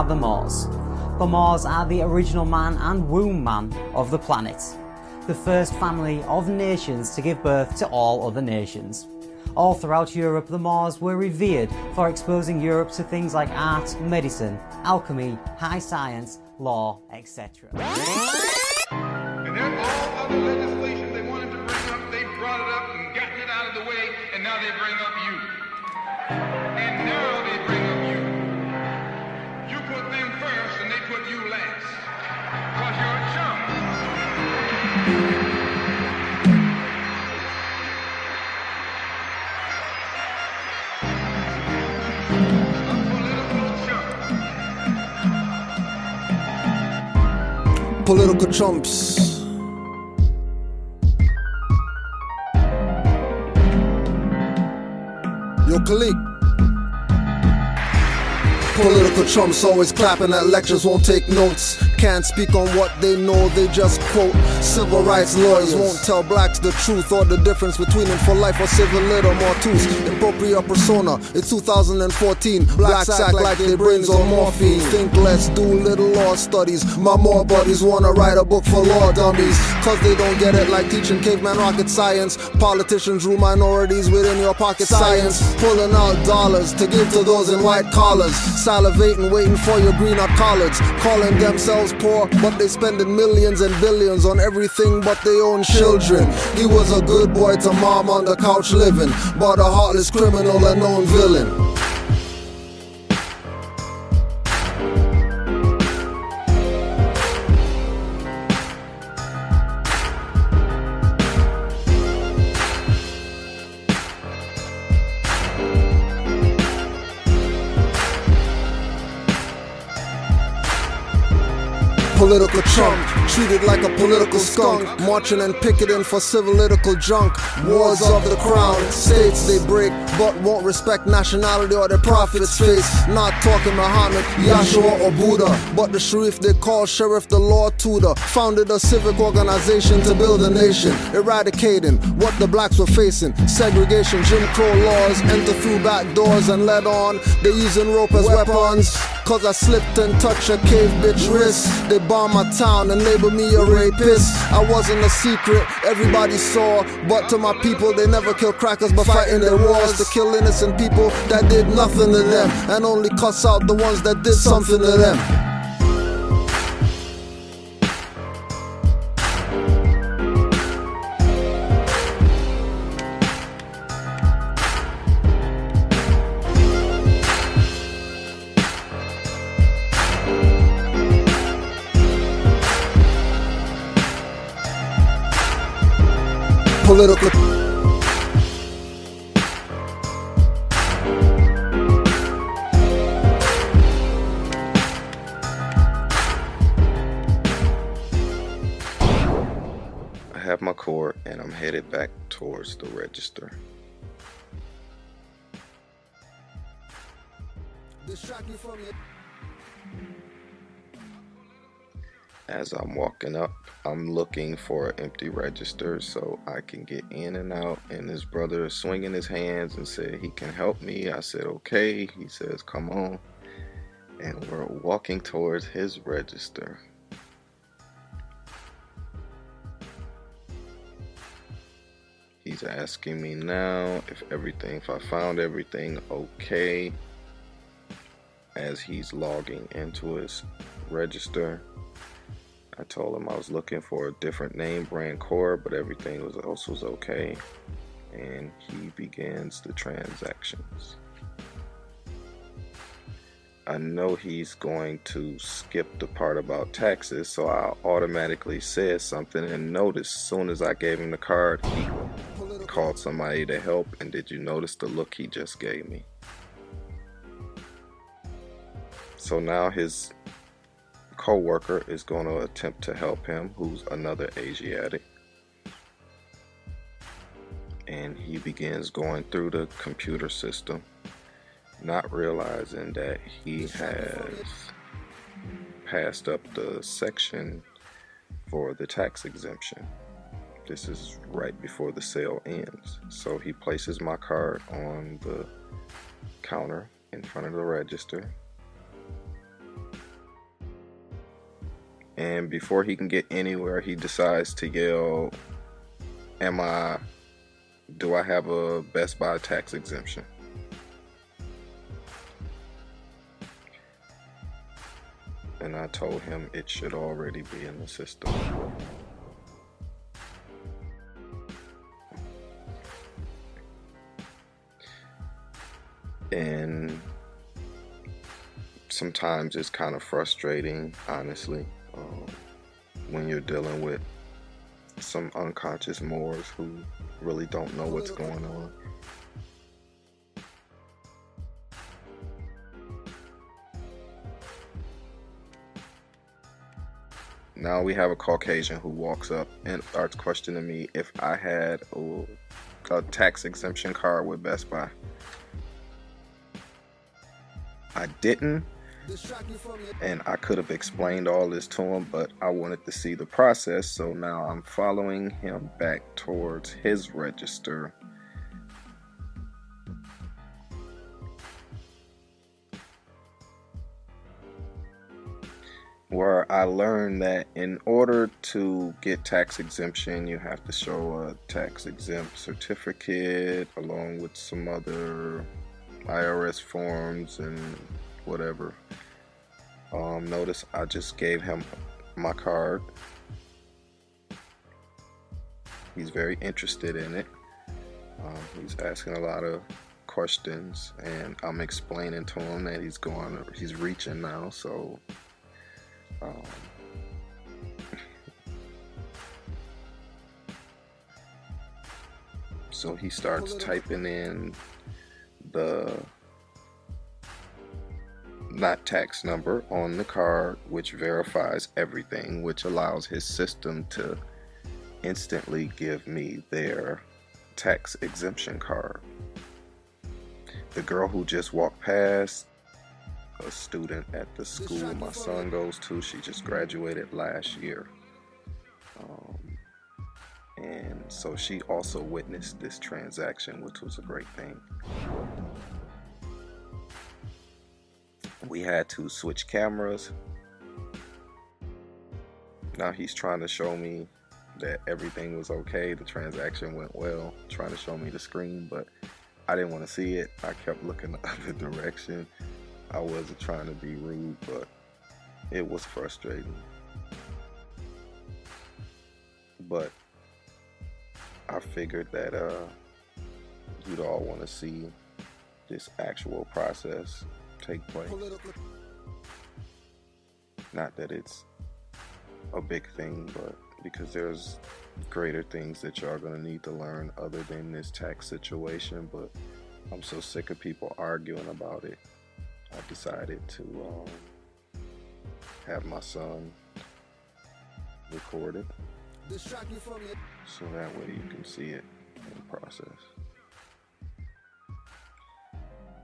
are the Moors. The Moors are the original man and womb man of the planet, the first family of nations to give birth to all other nations. All throughout Europe, the Moors were revered for exposing Europe to things like art, medicine, alchemy, high science, law, etc. And then all other legislation they wanted to bring up, they brought it up and gotten it out of the way, and now they bring up you. And now they bring up you. You put them first and they put you last. Because you're a chump. Political chumps. Yo, Khalid. Political chumps always clapping at lectures, won't take notes. Can't speak on what they know, they just quote. Civil rights lawyers won't tell blacks the truth or the difference between them for life or civil lit or mortus. Impropria persona, it's 2014. Blacks act like their brains on morphine. Think less, do little law studies. My more buddies wanna write a book for law dummies. Cause they don't get it like teaching caveman rocket science. Politicians rule minorities within your pocket science. Pulling out dollars to give to those in white collars. Salivating, waiting for your greener collards. Calling themselves poor, but they spending millions and billions on everything but their own children. He was a good boy to mom on the couch living, but a heartless criminal and known villain. Political chump, treated like a political skunk, marching and picketing for civil-political junk. Wars of the crown, states they break, but won't respect nationality or their prophet's face. Not talking Muhammad, Yahshua or Buddha, but the Sharif they call Sheriff the Law Tutor. Founded a civic organization to build a nation, eradicating what the blacks were facing. Segregation, Jim Crow laws, enter through back doors and led on. They using rope as weapons, cause I slipped and touched a cave bitch wrist. They bomb my town and label me a rapist. I wasn't a secret, everybody saw. But to my people, they never kill crackers but fighting their wars. To kill innocent people that did nothing to them, and only cuss out the ones that did something to them. Political. I have my court and I'm headed back towards the register. Distract you from it. As I'm walking up, I'm looking for an empty register so I can get in and out, and this brother is swinging his hands and said he can help me. I said okay. He says come on, and we're walking towards his register. He's asking me now if I found everything okay, as he's logging into his register. I told him I was looking for a different name brand core, but everything else was okay, and he begins the transactions. I know he's going to skip the part about taxes, so I automatically said something, and notice as soon as I gave him the card, he called somebody to help. And did you notice the look he just gave me? So now his co-worker is going to attempt to help him, who's another Asiatic, and he begins going through the computer system, not realizing that he has passed up the section for the tax exemption. This is right before the sale ends. So he places my card on the counter in front of the register. And before he can get anywhere, he decides to yell, do I have a Best Buy tax exemption? And I told him it should already be in the system. And sometimes it's kind of frustrating, honestly, when you're dealing with some unconscious Moors who really don't know what's going on. Now we have a Caucasian who walks up and starts questioning me if I had a tax exemption card with Best Buy. I didn't, and I could have explained all this to him, but I wanted to see the process, so now I'm following him back towards his register. Where I learned that in order to get tax exemption, you have to show a tax exempt certificate along with some other IRS forms and whatever. Notice I just gave him my card. He's very interested in it. He's asking a lot of questions, and I'm explaining to him that he's reaching now, so so he starts typing in the not tax number on the card, which verifies everything, which allows his system to instantly give me their tax exemption card. The girl who just walked past, a student at the school my son goes to, she just graduated last year. And so she also witnessed this transaction, which was a great thing. We had to switch cameras. Now he's trying to show me that everything was okay, the transaction went well, trying to show me the screen, but I didn't want to see it. I kept looking the other direction. I wasn't trying to be rude, but it was frustrating. But I figured that you'd all want to see this actual process take place. Not that it's a big thing, but because there's greater things that y'all gonna need to learn other than this tax situation. But I'm so sick of people arguing about it. I decided to have my son record it, so that way you can see it in the process.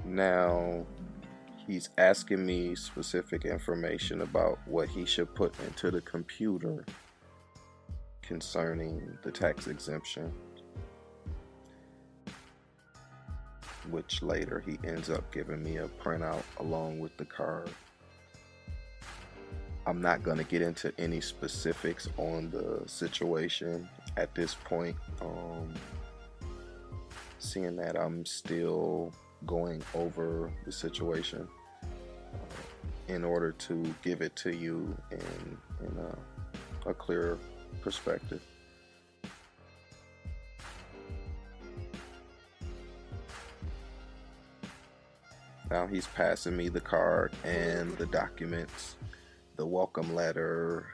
Now he's asking me specific information about what he should put into the computer concerning the tax exemption, which later he ends up giving me a printout along with the card. I'm not going to get into any specifics on the situation at this point, seeing that I'm still going over the situation in order to give it to you in a clearer perspective. Now he's passing me the card and the documents, the welcome letter,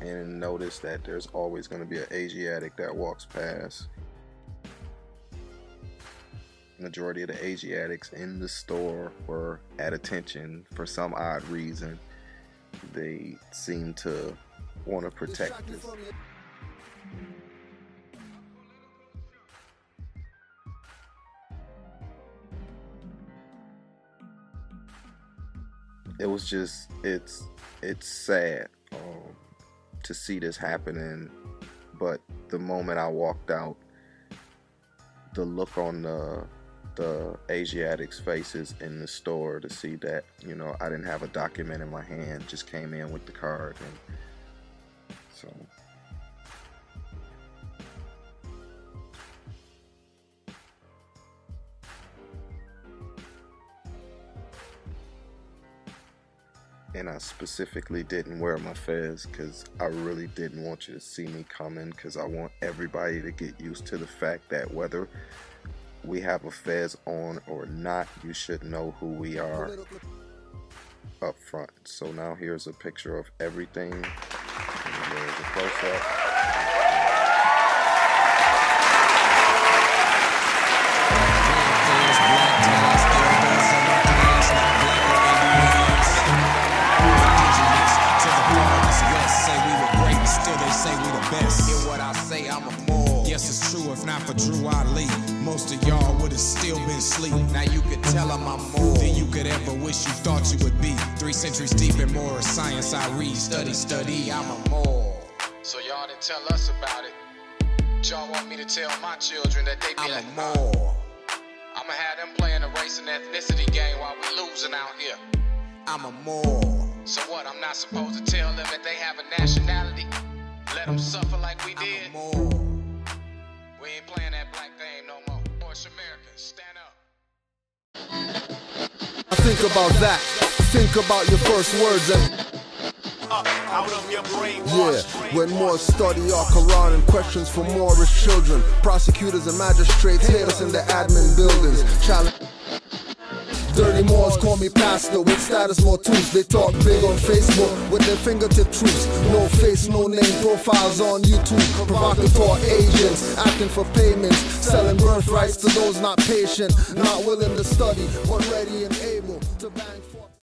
and notice that there's always going to be an Asiatic that walks past. Majority of the Asiatics in the store were at attention for some odd reason. They seem to want to protect this. It was just, it's sad to see this happening, but the moment I walked out, the look on the the Asiatics' faces in the store to see that, you know, I didn't have a document in my hand, just came in with the card. And so and I specifically didn't wear my fez because I really didn't want you to see me coming, because I want everybody to get used to the fact that whether we have a fez on or not, you should know who we are up front. So now here's a picture of everything. And there's a close-up. It's true, if not for Drew Ali, most of y'all would have still been asleep. Now you could tell I'm more than you could ever wish you thought you would be. 3 centuries deep in moral science I read, study, I'm a more. So y'all didn't tell us about it. Y'all want me to tell my children that they be like more. I'ma have them playing a race and ethnicity game while we losing out here. I'm a more. So what, I'm not supposed to tell them that they have a nationality? Let them suffer like we did? I'm a more. We ain't playing that black game no more. Voice Americans, stand up. Think about that. Think about your first words and out of your brain. yeah, when more study our Quran and questions for Moorish children. Prosecutors and magistrates hate us in the admin buildings. Challenge. Dirty Moors call me pastor with status more tools. They talk big on Facebook with their fingertip truths. No face, no name profiles on YouTube. Provocateur agents acting for payments, selling birthrights to those not patient, not willing to study, but ready and able to bang for